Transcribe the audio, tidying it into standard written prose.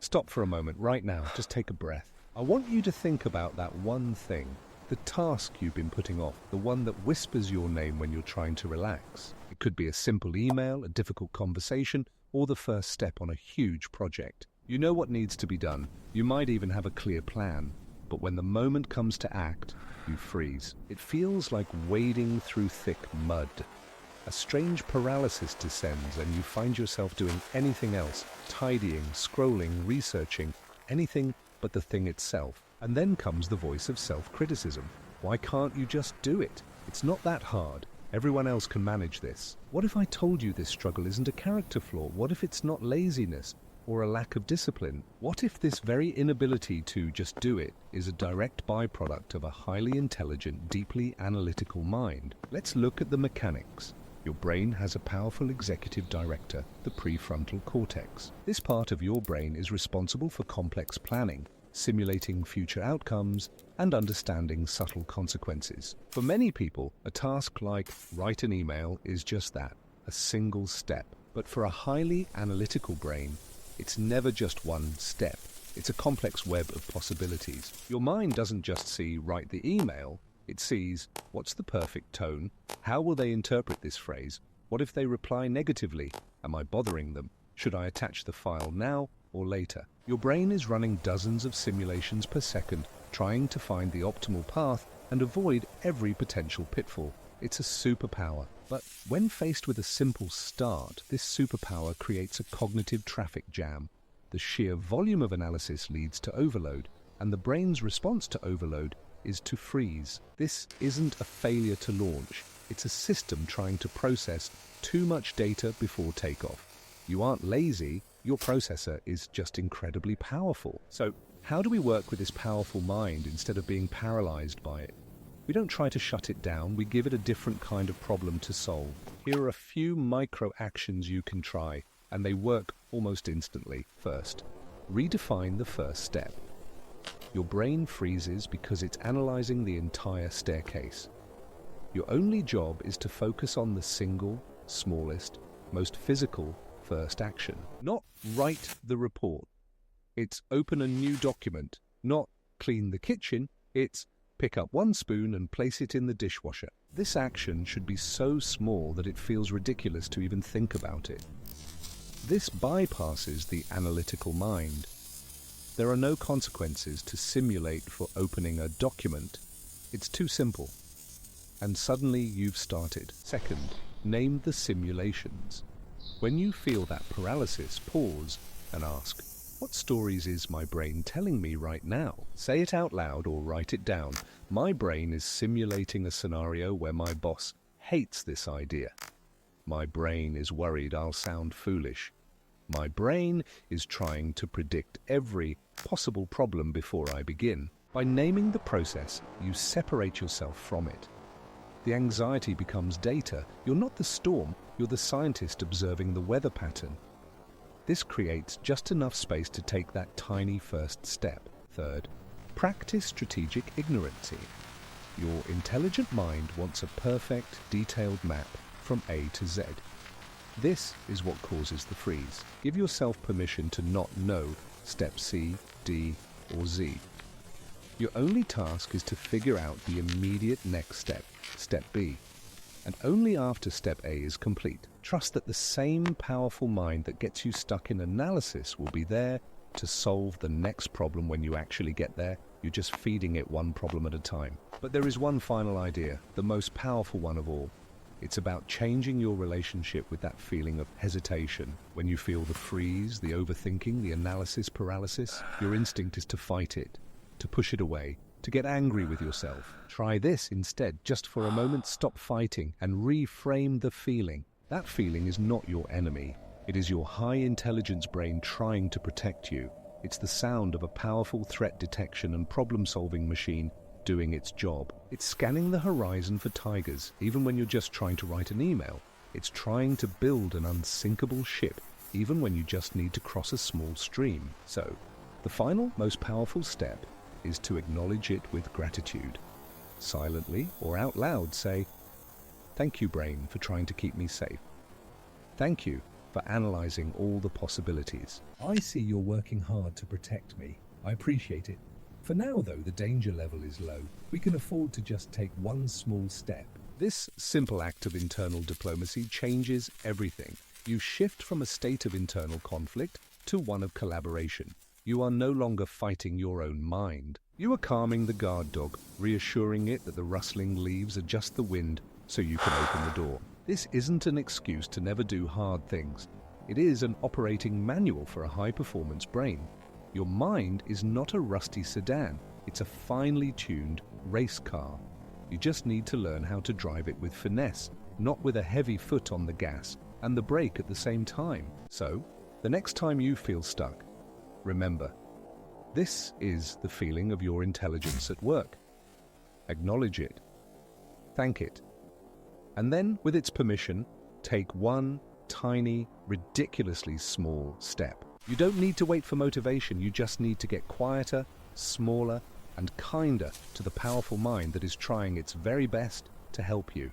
Stop for a moment right now. Just take a breath. I want you to think about that one thing, the task you've been putting off, the one that whispers your name when you're trying to relax. It could be a simple email, a difficult conversation, or the first step on a huge project. You know what needs to be done. You might even have a clear plan. But when the moment comes to act, you freeze. It feels like wading through thick mud. A strange paralysis descends and you find yourself doing anything else, tidying, scrolling, researching, anything but the thing itself. And then comes the voice of self-criticism. Why can't you just do it? It's not that hard. Everyone else can manage this. What if I told you this struggle isn't a character flaw? What if it's not laziness or a lack of discipline? What if this very inability to just do it is a direct byproduct of a highly intelligent, deeply analytical mind? Let's look at the mechanics. Your brain has a powerful executive director, the prefrontal cortex. This part of your brain is responsible for complex planning, simulating future outcomes, and understanding subtle consequences. For many people, a task like write an email is just that, a single step. But for a highly analytical brain, it's never just one step. It's a complex web of possibilities. Your mind doesn't just see write the email, it sees what's the perfect tone, how will they interpret this phrase, what if they reply negatively, am I bothering them, should I attach the file now or later? Your brain is running dozens of simulations per second, trying to find the optimal path and avoid every potential pitfall. It's a superpower. But when faced with a simple start, this superpower creates a cognitive traffic jam. The sheer volume of analysis leads to overload, and the brain's response to overload is to freeze. This isn't a failure to launch. It's a system trying to process too much data before takeoff. You aren't lazy, your processor is just incredibly powerful. So, how do we work with this powerful mind instead of being paralyzed by it? We don't try to shut it down, we give it a different kind of problem to solve. Here are a few micro actions you can try, and they work almost instantly. First, redefine the first step. Your brain freezes because it's analyzing the entire staircase. Your only job is to focus on the single, smallest, most physical first action. Not write the report. It's open a new document. Not clean the kitchen. It's pick up one spoon and place it in the dishwasher. This action should be so small that it feels ridiculous to even think about it. This bypasses the analytical mind. There are no consequences to simulate for opening a document. It's too simple. And suddenly you've started. Second, name the simulations. When you feel that paralysis, pause and ask, what stories is my brain telling me right now? Say it out loud or write it down. My brain is simulating a scenario where my boss hates this idea. My brain is worried I'll sound foolish. My brain is trying to predict every possible problem before I begin. By naming the process, you separate yourself from it. The anxiety becomes data. You're not the storm, you're the scientist observing the weather pattern. This creates just enough space to take that tiny first step. Third, practice strategic ignorancy. Your intelligent mind wants a perfect, detailed map from A to Z. This is what causes the freeze. Give yourself permission to not know step C, D, or Z. Your only task is to figure out the immediate next step, step B. And only after step A is complete. Trust that the same powerful mind that gets you stuck in analysis will be there to solve the next problem when you actually get there. You're just feeding it one problem at a time. But there is one final idea, the most powerful one of all. It's about changing your relationship with that feeling of hesitation. When you feel the freeze, the overthinking, the analysis paralysis, your instinct is to fight it, to push it away, to get angry with yourself. Try this instead. Just for a moment, stop fighting and reframe the feeling. That feeling is not your enemy. It is your high-intelligence brain trying to protect you. It's the sound of a powerful threat detection and problem-solving machine doing its job. It's scanning the horizon for tigers, even when you're just trying to write an email. It's trying to build an unsinkable ship, even when you just need to cross a small stream. So, the final, most powerful step is to acknowledge it with gratitude. Silently or out loud say, "Thank you, brain, for trying to keep me safe. Thank you for analyzing all the possibilities. I see you're working hard to protect me. I appreciate it. For now, though, the danger level is low. We can afford to just take one small step. This simple act of internal diplomacy changes everything. You shift from a state of internal conflict to one of collaboration. You are no longer fighting your own mind. You are calming the guard dog, reassuring it that the rustling leaves are just the wind so you can open the door. This isn't an excuse to never do hard things. It is an operating manual for a high-performance brain. Your mind is not a rusty sedan. It's a finely tuned race car. You just need to learn how to drive it with finesse, not with a heavy foot on the gas and the brake at the same time. So, the next time you feel stuck, remember, this is the feeling of your intelligence at work. Acknowledge it. Thank it. And then, with its permission, take one tiny, ridiculously small step. You don't need to wait for motivation, you just need to get quieter, smaller, and kinder to the powerful mind that is trying its very best to help you.